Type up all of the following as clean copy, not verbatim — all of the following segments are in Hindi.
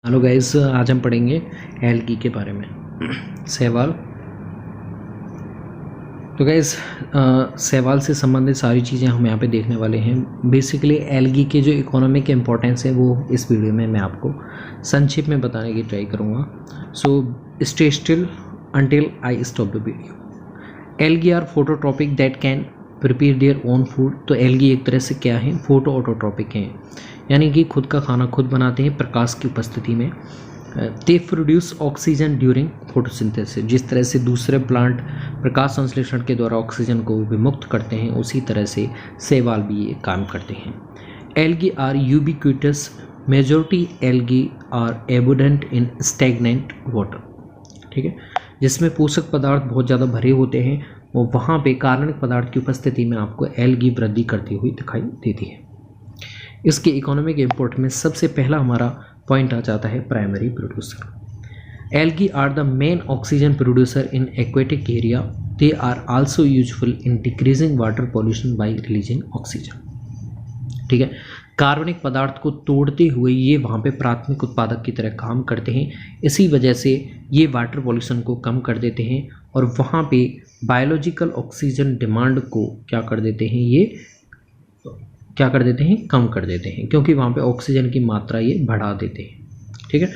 हेलो गाइस, आज हम पढ़ेंगे एल्गी के बारे में। सहवाल। तो गाइस, सहवाल से संबंधित सारी चीज़ें हम यहाँ पे देखने वाले हैं। बेसिकली एल्गी के जो इकोनॉमिक इम्पोर्टेंस है वो इस वीडियो में मैं आपको संक्षिप्त में बताने की ट्राई करूँगा। So stay still until I stop the video. Algae are phototropic that can prepare their own food. तो एल्गी एक तरह से क्या है, फोटो ऑटोट्रॉपिक हैं, यानी कि खुद का खाना खुद बनाते हैं प्रकाश की उपस्थिति में। They produce oxygen during photosynthesis. जिस तरह से दूसरे प्लांट प्रकाश संश्लेषण के द्वारा ऑक्सीजन को विमुक्त करते हैं, उसी तरह से शैवाल भी ये काम करते हैं। Algae are ubiquitous. Majority algae are abundant in stagnant water. ठीक है, जिसमें पोषक पदार्थ बहुत ज़्यादा भरे होते हैं, वो वहाँ पे कार्बनिक पदार्थ की उपस्थिति में आपको एल्गी वृद्धि करती हुई दिखाई देती है। इसके इकोनॉमिक इंपोर्ट में सबसे पहला हमारा पॉइंट आ जाता है primary producer. Algae are the main oxygen producer in aquatic area. They are also useful in decreasing water pollution by releasing oxygen. ठीक है, कार्बनिक पदार्थ को तोड़ते हुए ये वहाँ पे प्राथमिक उत्पादक की तरह काम करते हैं। इसी वजह से ये वाटर पॉल्यूशन को कम कर देते हैं और वहाँ पे बायोलॉजिकल ऑक्सीजन डिमांड को क्या कर देते हैं, कम कर देते हैं, क्योंकि वहाँ पे ऑक्सीजन की मात्रा ये बढ़ा देते हैं। ठीक है,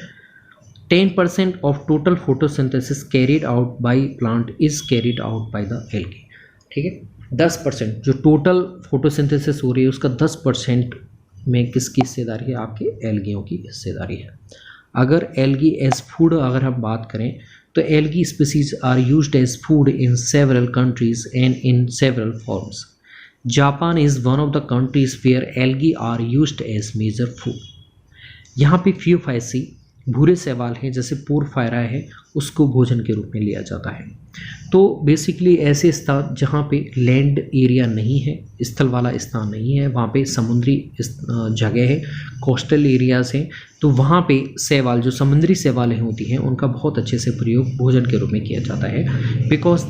10% of total photosynthesis carried out by plant is carried out by the algae. ठीक है, 10% जो टोटल फोटोसिंथेसिस हो रही है उसका 10% में किसकी हिस्सेदारी है, आपके एल्गियों की हिस्सेदारी है। अगर एल्गी एज फूड अगर हम बात करें तो algae species are used as food in several countries and in several forms. Japan is one of the countries where algae are used as major food. यहाँ पे फ्यूफाइसी भूरे शैवाल हैं, जैसे पोरफायरा है, उसको भोजन के रूप में लिया जाता है। तो बेसिकली ऐसे स्थान जहाँ पे लैंड एरिया नहीं है, स्थल वाला स्थान नहीं है, वहाँ पे समुद्री जगह है, कोस्टल एरियाज हैं, तो वहाँ पे शैवाल जो समुद्री शैवालें होती हैं उनका बहुत अच्छे से प्रयोग भोजन के रूप में किया जाता है। Because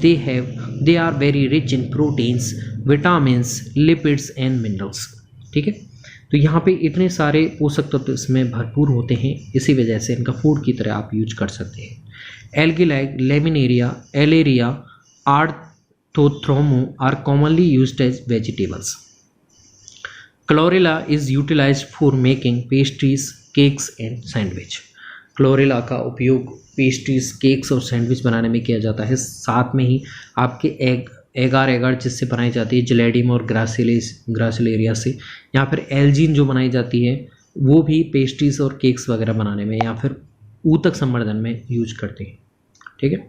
they are very rich in proteins, vitamins, lipids and minerals. ठीक है, तो यहाँ पे इतने सारे पोषक तत्व इसमें भरपूर होते हैं, इसी वजह से इनका फूड की तरह आप यूज कर सकते हैं। एल्गी लाइक लेमिनेरिया, एलेरिया, आर्थोथ्रोमो are commonly used as vegetables. Chlorella is utilized for making pastries, cakes and sandwich. Chlorella का उपयोग पेस्ट्रीज, केक्स और सैंडविच बनाने में किया जाता है। साथ में ही आपके एगार जिससे बनाई जाती है जिलेडियम और ग्रासिलेरिया से, या फिर एल्जीन जो बनाई जाती है वो भी पेस्ट्रीज और केक्स वगैरह बनाने में या फिर ऊतक संवर्धन में यूज करते हैं। ठीक है,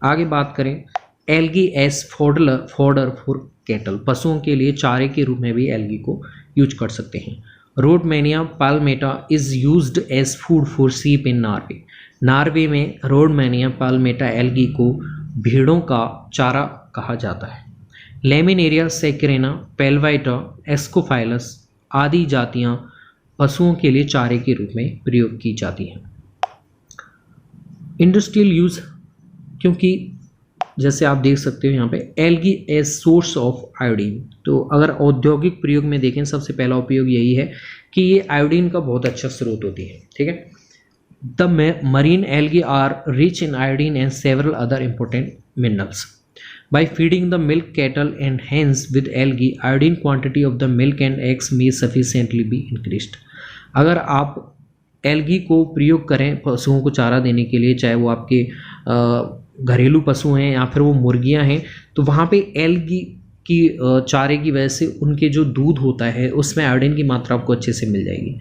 आगे बात करें, algae as fodder for cattle. पशुओं के लिए चारे के रूप में भी एल्गी को यूज कर सकते हैं। Rhodymenia palmata is used as food for sheep in Norway. Norway में रोडमेनिया पाल्मेटा एल्गी को भेड़ों का चारा कहा जाता है। लेमिनेरिया सेक्रेना, पेल्वाइटा, एस्कोफाइलस आदि जातियां पशुओं के लिए चारे के रूप में प्रयोग की जाती हैं। इंडस्ट्रियल यूज, क्योंकि जैसे आप देख सकते हो यहाँ पे algae as source of iodine. तो अगर औद्योगिक प्रयोग में देखें, सबसे पहला उपयोग यही है कि ये आयोडीन का बहुत अच्छा स्रोत होती है। ठीक है, the marine algae are rich in iodine and several other important minerals. By feeding the milk cattle and hens with algae, iodine quantity of the milk and eggs may sufficiently be increased. अगर आप एल्गी को प्रयोग करें पशुओं को चारा देने के लिए, चाहे वो आपके घरेलू पशु हैं या फिर वो मुर्गियां हैं, तो वहाँ पे एल्गी की चारे की वजह से उनके जो दूध होता है उसमें आयोडीन की मात्रा आपको अच्छे से मिल जाएगी।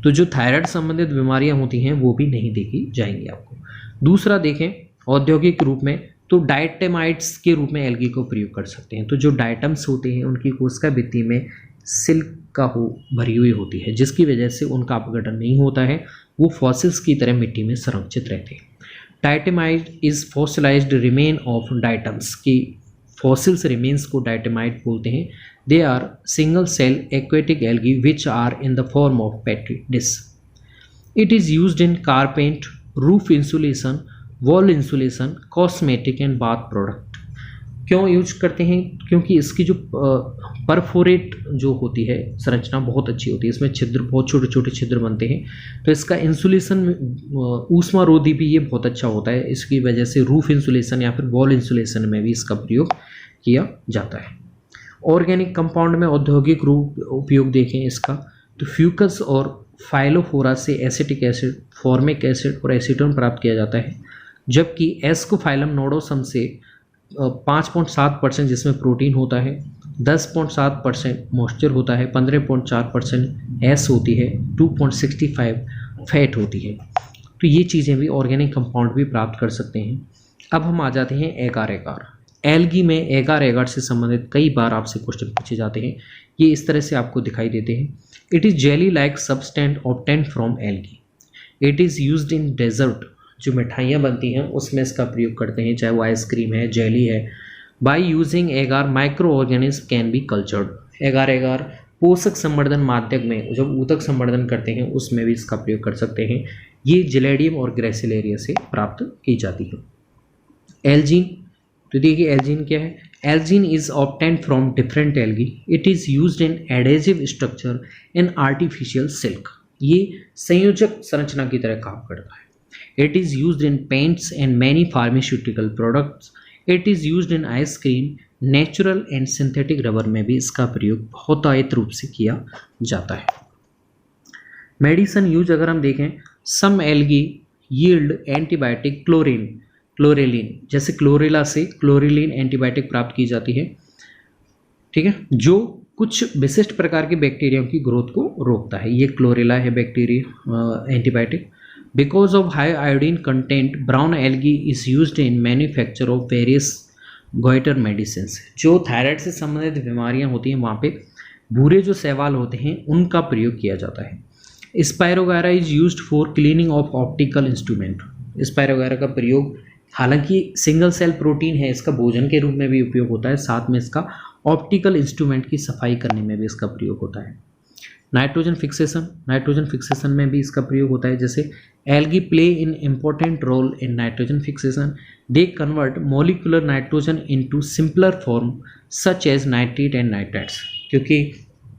तो जो थायराइड संबंधित बीमारियाँ होती हैं वो भी नहीं देखी जाएंगी आपको। दूसरा देखें औद्योगिक रूप में, तो डायटेमाइट्स के रूप में एल्गी को प्रयोग कर सकते हैं। तो जो डायटम्स होते हैं उनकी कोशिका भित्ति में सिल्क का भरी हुई होती है, जिसकी वजह से उनका अपघटन नहीं होता है, वो फॉसिल्स की तरह मिट्टी में संरक्षित रहते हैं। Diatomite is fossilized remain of diatoms की फॉसिल्स रिमेन्स को डायटेमाइट बोलते हैं। They are single cell aquatic algae which are in the form of petri dish. It is used in carpet, roof insulation, wall insulation, cosmetic and bath product. क्यों यूज करते हैं? क्योंकि इसकी जो परफोरेट जो होती है संरचना बहुत अच्छी होती है, इसमें छिद्र, बहुत छोटे छोटे छिद्र बनते हैं, तो इसका इंसुलेशन, ऊष्मारोधी भी ये बहुत अच्छा होता है। इसकी वजह से रूफ इंसुलेशन या फिर वॉल इंसुलेशन में भी इसका प्रयोग किया जाता है। ऑर्गेनिक कंपाउंड में औद्योगिक रूप उपयोग देखें इसका, तो फ्यूकस और फाइलोफोरा से एसिटिक एसिड, फॉर्मिक एसिड और एसीटोन प्राप्त किया जाता है, जबकि एस्कोफाइलम नोडोसम से 5.7% जिसमें प्रोटीन होता है, 10.7% मॉइस्चर होता है, 15.4% एस होती है, 2.65 फैट होती है। तो ये चीज़ें भी ऑर्गेनिक कंपाउंड भी प्राप्त कर सकते हैं। अब हम आ जाते हैं एगार एगार। एल्गी में एगार एगार से संबंधित कई बार आपसे क्वेश्चन पूछे जाते हैं। ये इस तरह से आपको दिखाई देते हैं। It is jelly like substance obtained from algae. It is used in dessert, जो मिठाइयाँ बनती हैं उसमें इसका प्रयोग करते हैं, चाहे वो आइसक्रीम है, जेली है। बाय यूजिंग एगार micro organism can be cultured. एगार एगार पोषक संवर्धन माध्यम में जब ऊतक संवर्धन करते हैं उसमें भी इसका प्रयोग कर सकते हैं। ये जिलेडियम और ग्रेसिलेरिया से प्राप्त की जाती है। एल्जीन, तो देखिए एल्जीन क्या है? Algin is obtained from different algae. It is used in adhesive structure in artificial silk. ये संयोजक संरचना की तरह काम करता है। It is used in paints and many pharmaceutical products. It is used in ice cream, natural and synthetic rubber में भी इसका प्रयोग बहुतायत रूप से किया जाता है। मेडिसन यूज अगर हम देखें, सम एल्गी यील्ड एंटीबायोटिक क्लोरेलिन, जैसे क्लोरेला से क्लोरेलिन एंटीबायोटिक प्राप्त की जाती है, ठीक है, जो कुछ विशिष्ट प्रकार के बैक्टीरिया की ग्रोथ को रोकता है। ये क्लोरेला है bacteria antibiotic. Because of high iodine content, brown algae is used in manufacture of various goiter medicines. जो थायराइड से संबंधित बीमारियां होती हैं वहाँ पे भूरे जो शैवाल होते हैं उनका प्रयोग किया जाता है। Spirogyra is used for cleaning of optical instrument. Spirogyra का प्रयोग, हालांकि सिंगल सेल प्रोटीन है, इसका भोजन के रूप में भी उपयोग होता है, साथ में इसका ऑप्टिकल इंस्ट्रूमेंट की सफाई करने में भी इसका प्रयोग होता है। नाइट्रोजन फिक्सेशन में भी इसका प्रयोग होता है। जैसे algae play in important role in nitrogen fixation. They convert molecular nitrogen into simpler form such as nitrate and nitrites. क्योंकि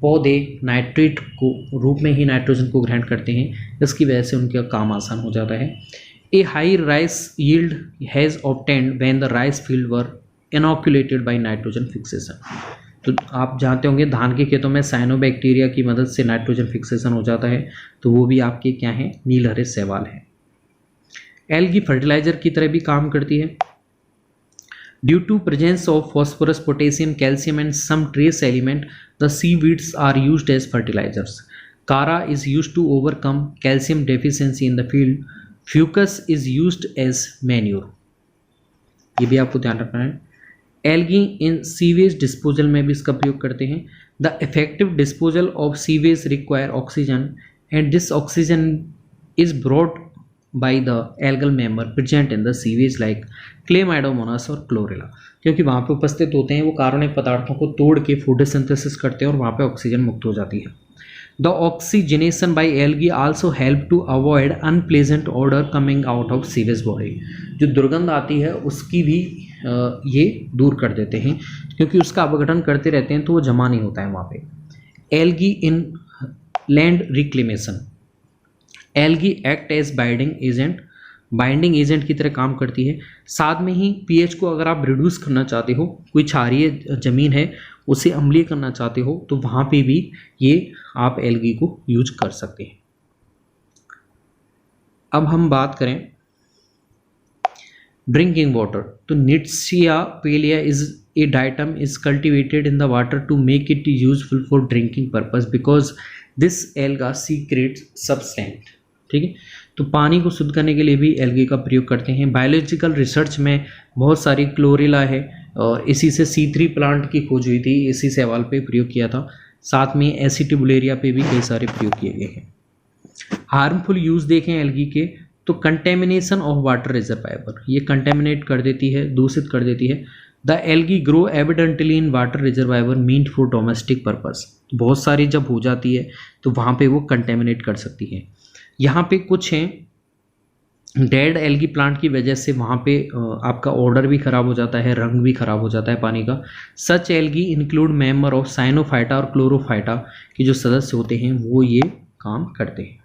पौधे नाइट्रेट को रूप में ही नाइट्रोजन को ग्रहण करते हैं, इसकी वजह से उनका काम आसान हो जाता है। A high rice yield has obtained when the rice field were inoculated by nitrogen fixation. तो आप जानते होंगे धान के खेतों में साइनोबैक्टीरिया की मदद से नाइट्रोजन फिक्सेशन हो जाता है, तो वो भी आपके क्या हैं? नीलहरे शैवाल हैं। एल्गी फर्टिलाइजर की तरह भी काम करती है। Due to presence of phosphorus, potassium, calcium and some trace element, the seaweeds are used as fertilisers. Chara is used to overcome calcium deficiency in the field. Fucus is used as manure. ये भी आपको ध्यान रखना है। एल्गी इन सीवेज डिस्पोजल में भी इसका प्रयोग करते हैं। The effective disposal of sewage require oxygen and this oxygen is brought by the algal member present in the sewage like Chlamydomonas और क्लोरेला। क्योंकि वहाँ पे उपस्थित होते हैं, वो कार्बनिक पदार्थों को तोड़ के फोटोसिंथेसिस करते हैं और वहाँ पे ऑक्सीजन मुक्त हो जाती है। The oxygenation by algae also help to avoid unpleasant order coming out of sewage body. जो दुर्गंध आती है उसकी भी ये दूर कर देते हैं, क्योंकि उसका अपघटन करते रहते हैं तो वो जमा नहीं होता है वहाँ पे। Algae in land reclamation. Algae act as binding agent की तरह काम करती है। साथ में ही पीएच को अगर आप रिड्यूस करना चाहते हो, कोई क्षारीय ज़मीन है उसे अम्लीय करना चाहते हो, तो वहाँ पे भी ये आप एल्गी को यूज कर सकते हैं। अब हम बात करें ड्रिंकिंग वाटर, तो nitzschia palea is a diatom is cultivated in the water to make it useful for drinking purpose because this alga secrets substance. ठीक है, तो पानी को शुद्ध करने के लिए भी एल्गी का प्रयोग करते हैं। बायोलॉजिकल रिसर्च में बहुत सारी क्लोरेला है और इसी से C3 प्लांट की खोज हुई थी, इसी शैवाल पे प्रयोग किया था। साथ में एसिटिबुलेरिया पे भी कई सारे प्रयोग किए गए हैं। हार्मफुल यूज़ देखें एल्गी के, तो कंटेमिनेशन ऑफ वाटर रिजर्वायर, ये कंटेमिनेट कर देती है, दूषित कर देती है। The algae grow evidently in water reservoir meant for domestic purpose. बहुत सारी जब हो जाती है तो वहाँ पे वो कंटेमिनेट कर सकती है। यहाँ पे कुछ हैं डेड एल्गी प्लांट की वजह से वहाँ पे आपका ऑर्डर भी ख़राब हो जाता है, रंग भी ख़राब हो जाता है पानी का। सच एल्गी इंक्लूड मेंबर ऑफ साइनोफाइटा और क्लोरोफाइटा के जो सदस्य होते हैं वो ये काम करते हैं।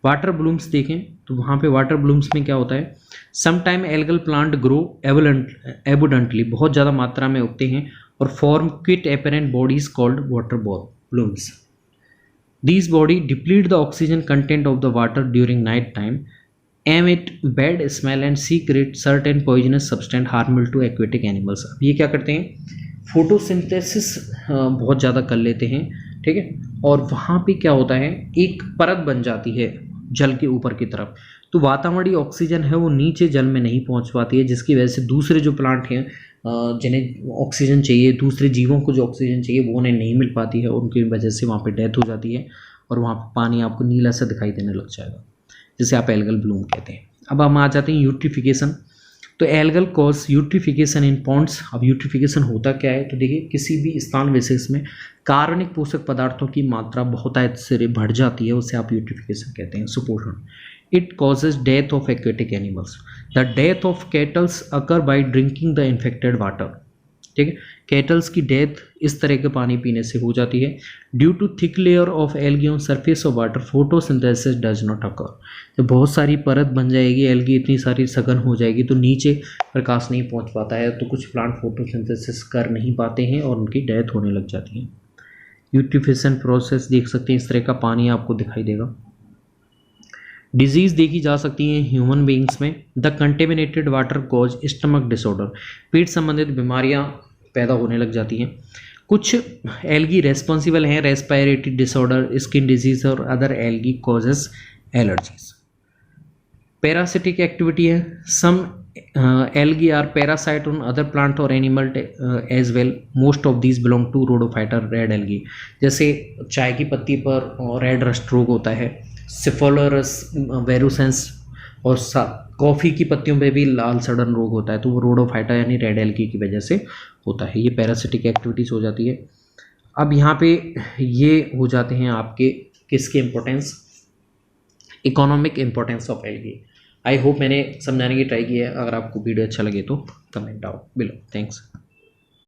वाटर ब्लूम्स देखें तो वहाँ पे वाटर ब्लूम्स में क्या होता है, sometime algal plant grow abundantly, बहुत ज़्यादा मात्रा में उगते हैं और form quite apparent bodies called water blooms. These body deplete the oxygen content of the water during night time, emit bad smell and secrete certain poisonous substance harmful to aquatic animals। अब ये क्या करते हैं, फोटोसिंथेसिस बहुत ज़्यादा कर लेते हैं, ठीक है, और वहाँ पे क्या होता है, एक परत बन जाती है जल के ऊपर की तरफ, तो वातावरणीय ऑक्सीजन है वो नीचे जल में नहीं पहुँच पाती है, जिसकी वजह से दूसरे जो प्लांट हैं जिन्हें ऑक्सीजन चाहिए, दूसरे जीवों को जो ऑक्सीजन चाहिए वो उन्हें नहीं मिल पाती है, उनकी वजह से वहाँ पे डेथ हो जाती है और वहाँ पे पानी आपको नीला सा दिखाई देने लग जाएगा, जिसे आप एल्गल ब्लूम कहते हैं। अब हम आ जाते हैं यूट्रिफिकेशन। तो एल्गल कॉज यूट्रिफिकेशन इन पॉन्ड्स। अब यूट्रिफिकेशन होता क्या है, तो देखिए किसी भी स्थान विशेष में कार्बनिक पोषक पदार्थों की मात्रा बहुतायत से बढ़ जाती है, उसे आप यूट्रिफिकेशन कहते हैं, सुपोषण। It causes death of aquatic animals. The death of kettles occur by drinking the infected water, ठीक है, कैटल्स की डेथ इस तरह के पानी पीने से हो जाती है। Due to thick layer of algae on surface of water photosynthesis does not occur. जब बहुत सारी परत बन जाएगी, एल्गी इतनी सारी सघन हो जाएगी तो नीचे प्रकाश नहीं पहुंच पाता है, तो कुछ प्लांट फोटोसिंथेसिस कर नहीं पाते हैं और उनकी डेथ होने लग जाती है। यूट्रिफिकेशन प्रोसेस देख सकते हैं, इस तरह का पानी आपको दिखाई देगा। डिजीज़ देखी जा सकती है ह्यूमन बीइंग्स में। The contaminated water cause stomach disorder, पेट संबंधित बीमारियां पैदा होने लग जाती हैं। कुछ एल्गी रेस्पॉन्सिबल हैं रेस्पिरेटरी डिसऑर्डर, स्किन डिजीज और other algae causes allergies. Parasitic activity है, some algae are parasite on other plant और animal as well, most of these belong to rhodophyta red algae. जैसे चाय की पत्ती पर रेड रस्ट रोग होता है, सिफोलोरस वेरुसेंस, और कॉफ़ी की पत्तियों पे भी लाल सड़न रोग होता है, तो वो रोडोफाइटा यानी रेड एल्गी की वजह से होता है। ये पैरासिटिक एक्टिविटीज़ हो जाती है। अब यहाँ पे ये हो जाते हैं आपके किसके importance, economic importance of algae. I hope मैंने समझाने की ट्राई की है। अगर आपको वीडियो अच्छा लगे तो कमेंट आओ बिलो। थैंक्स।